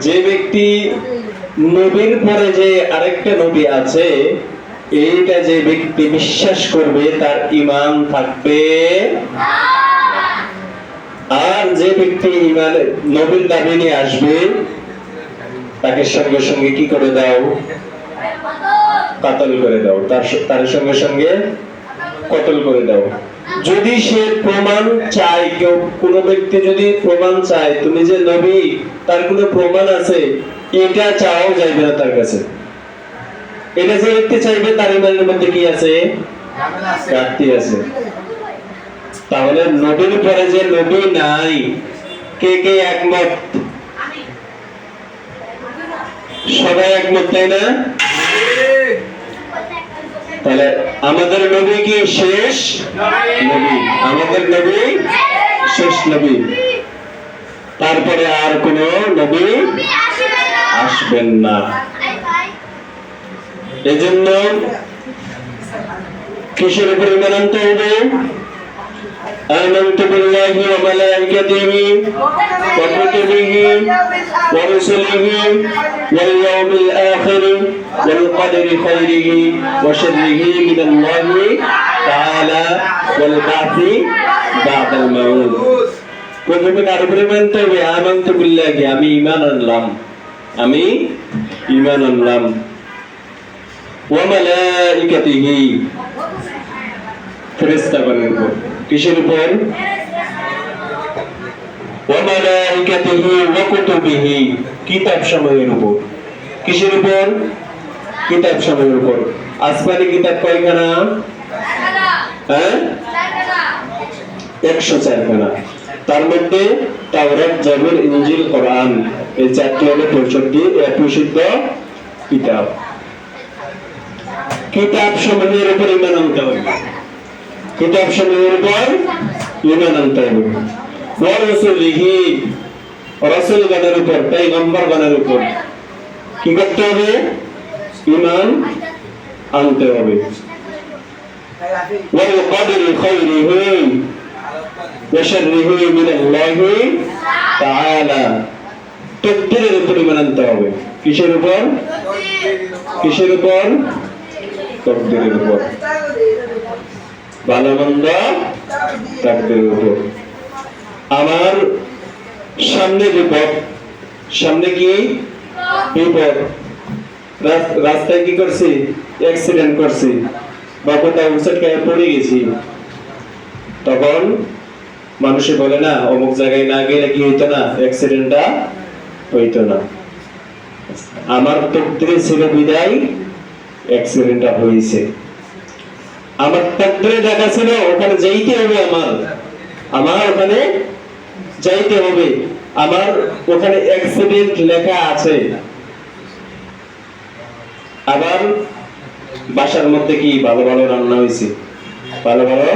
যে ব্যক্তি নবীর পরে যে আরেকটা নবী আছে, এইটা যে ব্যক্তি বিশ্বাস করবে তার ঈমান থাকবে। আর যে ব্যক্তি ঈমান নবীর দাবি নিয়ে আসবে, তাকে সঙ্গে সঙ্গে কি করে দাও? কাতল করে দাও। তার সঙ্গে সঙ্গে কতল করে দাও। যদি সে প্রমাণ চায়, কেউ কোনো ব্যক্তি যদি প্রমাণ চায় তুমি যে নবী, তার কোনো প্রমাণ আছে, এটা চাও যাইবে না তার কাছে। এটা যে ব্যক্তি চাইবে তার ইমানের মধ্যে কি আছে? ঘাটতি আছে। তাহলে নবীর পরে যে নবী নাই, কে কে একমত? সবাই একমত, তাই না? তাহলে আমাদের নবী কি শেষ নবী? আমাদের নবী শেষ নবী, তারপরে আর কোন নবী আসবেন না। এজন্য কিসের উপর ঈমান আনতে হবে? آمنت بالله وملائكته وكتبه ورسله واليوم الآخر والقدر خيره وشره من الله تعالى والبعث بعد الموت। প্রথমে কার উপরে মানতে হবে? আমানতু বিল্লাহি, আমি ঈমান আনলাম, আমি ঈমান আনলাম। ওয়া মালাইকাতিহি, ফেরেশতাগণের উপর। কিসের উপর? ওয়া মালাইকাতিহি ওয়া কুতুবিহি, কিতাব সমূহের উপর। কিসের উপর? কিতাব সমূহের উপর। আসমানি কিতাব কয়খানা? হ্যাঁ, 104 খানা। তার মধ্যে তাওরাত, জাবুর, ইনজিল, কোরআন, এই চারটি হলো প্রসিদ্ধ কিতাব। কিতাব সমূহের উপর ঈমান আনতে হবে। কিতাব সমূহের উপর ঈমান আনতে হবে। ওয়া রাসূলিহি, রাসূলগণের উপর, পয়গম্বরগণের উপর কি করতে হবে? ঈমান আনতে হবে। ওয়াল কদরি খায়রিহি ওয়া শাররিহি মিনাল্লাহি তাআলা, তাকদীরের উপর ঈমান আনতে হবে। কিসের উপর? কিসের উপর? তাকদীরের উপর। ভালো মন্দ তাকদীরের উপর। আমার সামনে বিপদ, সামনে কি বিপদ, রাস্তায় কি করছি? অ্যাক্সিডেন্ট করছি বা কোথাও উচ্চট খেয়ে পড়ে গেছি, তখন মানুষে বলে না অমুক জায়গায় না গেলে কি হইতো না, অ্যাক্সিডেন্টটা হইতো না। আমার তাকদীরে ছিল বিদায় অ্যাক্সিডেন্টটা হয়েছে। আমার তাকদীরে লেখা ছিল ওখানে যাইতে হবে, আমার ওখানে যাইতে হবে, আমার ওখানে অ্যাক্সিডেন্ট লেখা আছে। আবার বাসার মধ্যে কি ভালো ভালো রান্না হয়েছে, ভালো ভালো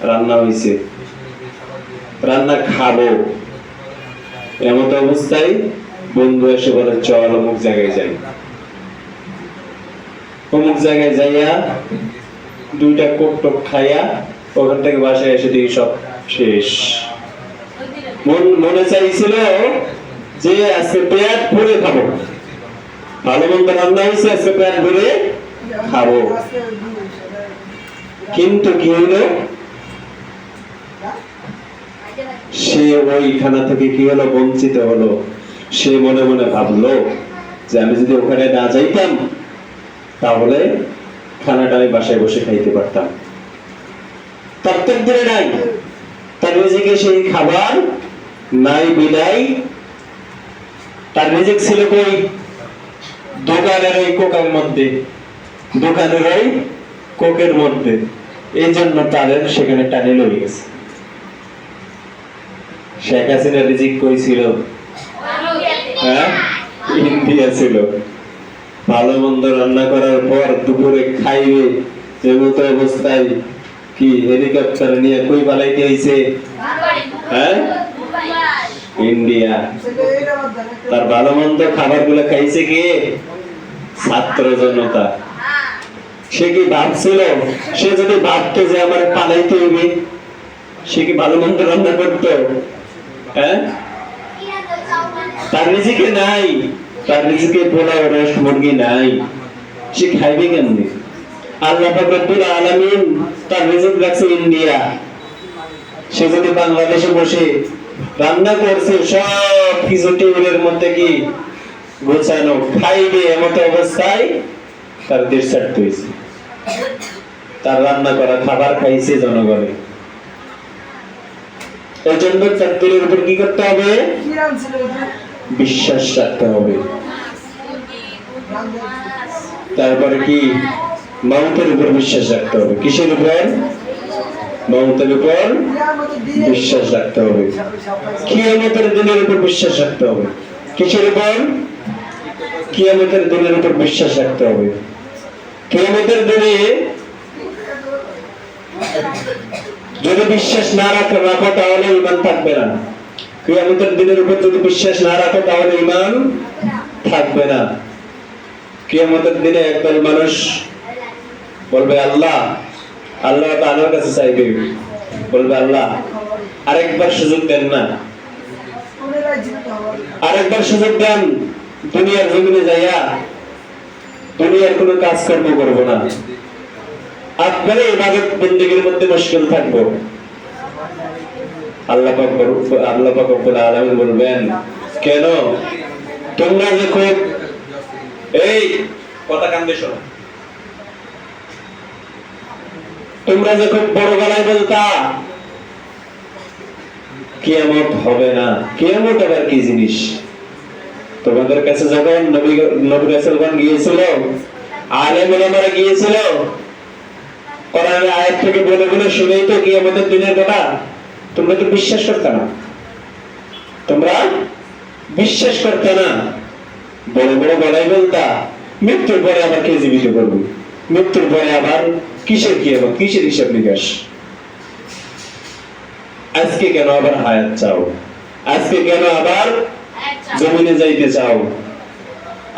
রান্না হয়েছে, রান্না খাবো, এমন অবস্থায় বন্ধু এসে বলে চল অমুক জায়গায় যাই। অমুক জায়গায় যাইয়া দুইটা কোক টোক খাইয়া ওখান থেকে বাসায় এসে দেখি সব শেষ। মনে চাইছিল যে আজকে পেট ভরে খাবো, ভালো মন্দ রান্না হয়েছে, আজকে পেট ভরে খাবো, কিন্তু কি হলো? সে ওই খানা থেকে কি হলো? বঞ্চিত হলো। সে মনে মনে ভাবলো যে আমি যদি ওখানে না যাইতাম তাহলে খানাটা আমি বাসায় বসে খাইতে পারতাম। তার তাকদীরে নাই, তার রিজিকে সেই খাবার নাই বিদায়। তার রিজিক ছিল কই? দোকানের ওই কোকের মধ্যে, দোকানের ওই কোকের মধ্যে। এই জন্য তাদের সেখানে টানে লয়ে গেছে। শেখ হাসিনা রিজিক কই ছিল? হ্যাঁ, ইন্ডিয়া ছিল। ভালো মন্দ রান্না করার পর দুপুরে খাইবে এমতো অবস্থায় কি হেলিকপ্টার নিয়ে কই পালাইতে হইছে? হ্যাঁ, ইন্ডিয়া। তার ভালো মন্দ খাবার গুলো খাইছে কে? ছাত্র জনতা। সে কি ভাবছিল? সে যদি ভাবতো যে আমার পালাইতে হইবে, সে কি ভালো মন্দ রান্না করতো? হ্যাঁ, তার রিজিকে নাই, তার রিজিকে পোলাও রোস্ট মুরগি নাই, সে খাইবে কেমনে? আল্লাহ পাক রব্বুল আলামিন তার রিজিক রাখছে ইন্ডিয়া, সে যদি বাংলাদেশে বসে রান্না করছে সব কিছু টেবিলের মধ্যে কি গোছানো, খাইবে এমন অবস্থায় তার দেশ ছাড়তে হয়েছে। তার রান্না করা খাবার খাইছে জনগণে। এই জন্য চাকরির উপর কি করতে হবে? বিশ্বাস রাখতে হবে। তারপরে কি? মাউতের উপর বিশ্বাস রাখতে হবে। কিসের উপর? মাউতের উপর বিশ্বাস রাখতে হবে। কিয়ামতের দিনের উপর বিশ্বাস রাখতে হবে। কিসের উপর? কিয়ামতের দিনের উপর বিশ্বাস রাখতে হবে। কিয়ামতের দিনে যদি বিশ্বাস না রাখো তাহলে ঈমান থাকবে না। কিয়ামতের দিনের উপর যদি বিশ্বাস না রাখো তাহলে ঈমান থাকবে না। কিয়ামতের দিনে একদল মানুষ বলবে আল্লাহ, আল্লাহ তাআলার কাছে চাইবে, বলবে আল্লাহ আরেকবার সুযোগ দেন না, আরেকবার সুযোগ দেন, দুনিয়ার জমিনে যাইয়া দুনিয়ার কোনো কাজকর্ম করবো না, আপনার ইবাদত বন্দেগীর মধ্যে মুশকিল থাকবো। আল্লাহ পাক রব্বুল আলামিন বলবেন কেন? তোমরা যে খুব এই কথা কান দিয়ে শোনো, তোমরা যে খুব বড় গলায় বলতা কিয়ামত হবে না। কিয়ামত আবার কি জিনিস? তোমাদের কাছে যখন নবী রাসূলগণ গিয়েছিল, আলেম ওলামারা গিয়েছিল, কোরআনের আয়াত থেকে বলে বলে শুনেই তো কিয়ামতের দিনের কথা তোমরা তো বিশ্বাস করতে না। তোমরা বিশ্বাস করতে না, বড় বড় গলায় বলতা মৃত্যুর পরে আবার কে জীবিত করবে, মৃত্যুর পরে আবার কিসের কিয়ামত, কিসের হিসাব নিকাশ। আজকে কেন আবার হায়াত চাও? আজকে কেন আবার জমিনে যাইতে চাও?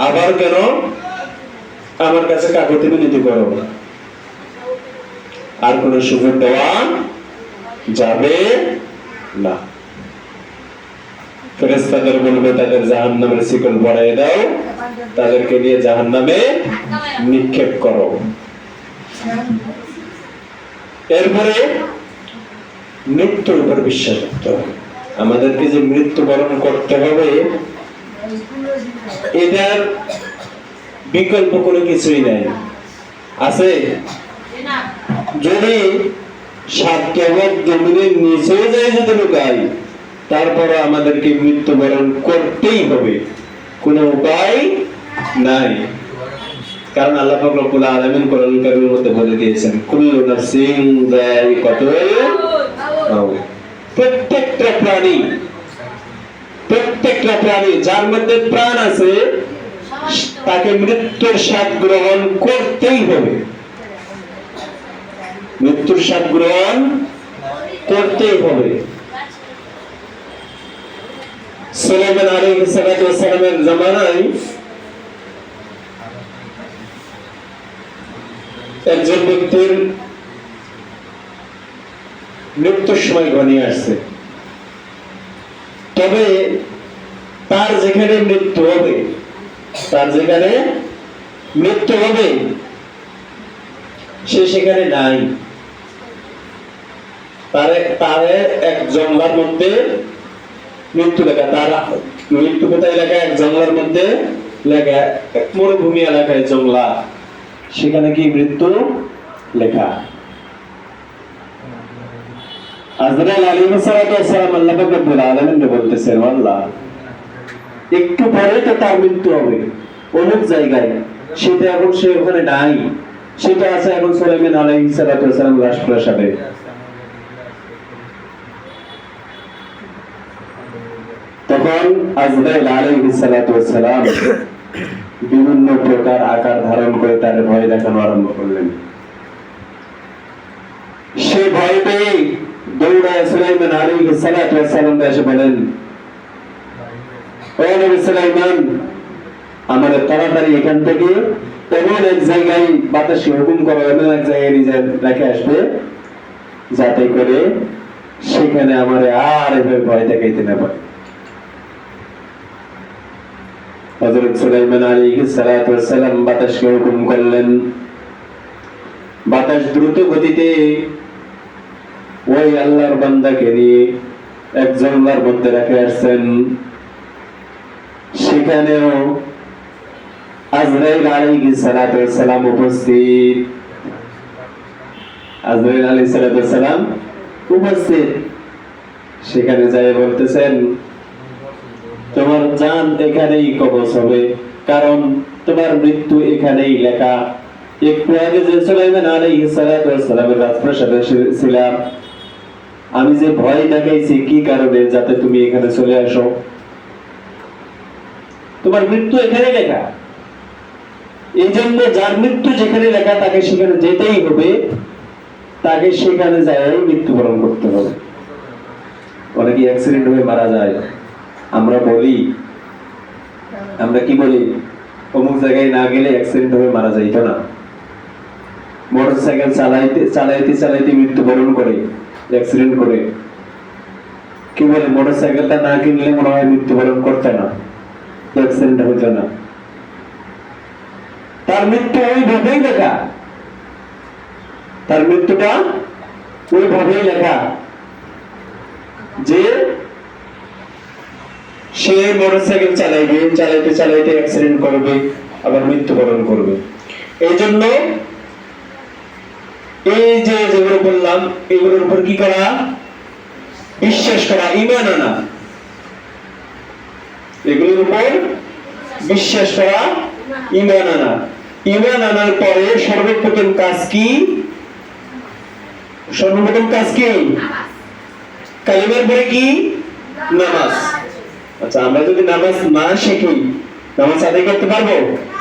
আবার কেন আমার কাছে কাকুতি মিনতি করো? আর কোন সুযোগ দেওয়া যাবে না। ফেরেশতাদের বলবে তাদের জাহান্নামের শিকল পরাইয়ে দাও, তাদেরকে নিয়ে জাহান্নামে নিক্ষেপ করো। এরপরে মৃত্যুর উপর বিশ্বাস রাখতে হবে। আমাদেরকে যে মৃত্যুবরণ করতে হবে এটার বিকল্প কোনো কিছুই নাই। আছে? যদি সাত কেমন জমিনের নিচে যায় যদি লুকাই, তারপরে আমাদেরকে মৃত্যুবরণ করতেই হবে, কোনো উপায় নাই। কারণ আল্লাহ পাক রব্বুল আলামিন কোরআন কারীমের মধ্যে বলে দিয়েছেন কুল্লু নাফসিন যায়িকাতুল মাউত। প্রত্যেকটা প্রাণী যার মধ্যে প্রাণ আছে তাকে মৃত্যুর স্বাদ গ্রহণ করতেই হবে, মৃত্যুর স্বাদ গ্রহণ করতেই হবে। সুলাইমান আলাইহিস সালামের জামানায় একজন ব্যক্তির মৃত্যুর সময় ঘনিয়ে আসছে। তবে তার যেখানে মৃত্যু হবে, সে সেখানে নাই। তার এক জঙ্গলার মধ্যে মৃত্যু লেখা। তার মৃত্যু কোথায় লেখা? এক জঙ্গলার মধ্যে লেখা, এক মরুভূমি এলাকায় জঙ্গলা, সেখানে কি মৃত্যু লেখা। আজরাইল আলাইহিস সালাম আল্লাহ পাক রব্বুল আলামিনকে বলতেছেন আল্লাহ একটু পরে তো তার মৃত্যু হবে অনেক জায়গায়, সেটা এখন সে ওখানে নাই, সেটা আছে এখন সুলাইমান আলাইহিস সালাম রাজপ্রাসাদে। তখন আজরাইল আলাইহিস সালাম বিভিন্ন প্রকার আকার ধারণ করে তার ভয় দেখানো আরম্ভ করলেন। সে ভয় পেয়ে দৌড়ায় সুলাইমান আলাইহিস সালাম এসে বলেন, ও নবী সুলাইমান, আমাদের তাড়াতাড়ি এখান থেকে এমন এক জায়গায় বাতাসে হুকুম করো, এমন এক জায়গায় নিজে রেখে আসবে যাতে করে সেখানে আমার আর এভাবে ভয় দেখাইতে না পারে। হযরত সুলাইমান আলাইহিস সালাতু ওয়াস সালাম বাতাসকে হুকুম করলেন, বাতাস দ্রুত গতিতে ওই আল্লাহর বান্দাকে নিয়ে এক জঙ্গলার মধ্যে রেখে আসছেন। সেখানেও আজরাইল আলাইহিস সালাতু ওয়াস সালাম উপস্থিত। আজরাইল আলাইহিস সালাতু ওয়াস সালাম উপস্থিত। সেখানে যায় বলতেছেন, তোমার জান এখানেই কবজ হবে, কারণ তোমার মৃত্যু এখানেই লেখা। একটু আগে যে সুলাইমান আলাইহিস সালাতু ওয়াস সালামের রাজপ্রাসাদে ছিলাম, আমি যে ভয় দেখাইছি কি কারণে, যাতে তুমি এখানে চলে আসো। তোমার মৃত্যু এখানে লেখা, এই জন্য যার মৃত্যু যেখানে লেখা তাকে সেখানে যেতেই হবে, তাকে সেখানে যায় মৃত্যুবরণ করতে হবে। অনেকে অ্যাক্সিডেন্ট হয়ে মারা যায়, আমরা বলি, আমরা কি বলি, অমুক জায়গায় না গেলে অ্যাক্সিডেন্ট হয়ে মারা যাইত না। মোটরসাইকেল চালাইতে চালাইতে চালাইতে মৃত্যুবরণ করে, অ্যাক্সিডেন্ট করে। কি বলে, মোটরসাইকেলটা না কিনলে মনে হয় মৃত্যুবরণ করতে না, অ্যাক্সিডেন্ট হইতো না। তার মৃত্যু ওইভাবেই লেখা, তার মৃত্যুটা ওইভাবেই লেখা যে সে মোটরসাইকেল চালাইবে, চালাইতে চালাইতে অ্যাক্সিডেন্ট করবে, আবার মৃত্যুবরণ করবে। এই জন্য এই যে যেগুলো বললাম, এগুলোর উপর কি করা, বিশ্বাস করা, ঈমান আনা। এগুলোর উপর বিশ্বাস করা, ঈমান আনা। ঈমান আনার পরে সর্বপ্রথম কাজ কি? সর্বপ্রথম কাজ কি? কালিমার পরে কি? নামাজ। আচ্ছা, আমরা যদি নামাজ না শিখি, নামাজ আদায় করতে পারবো?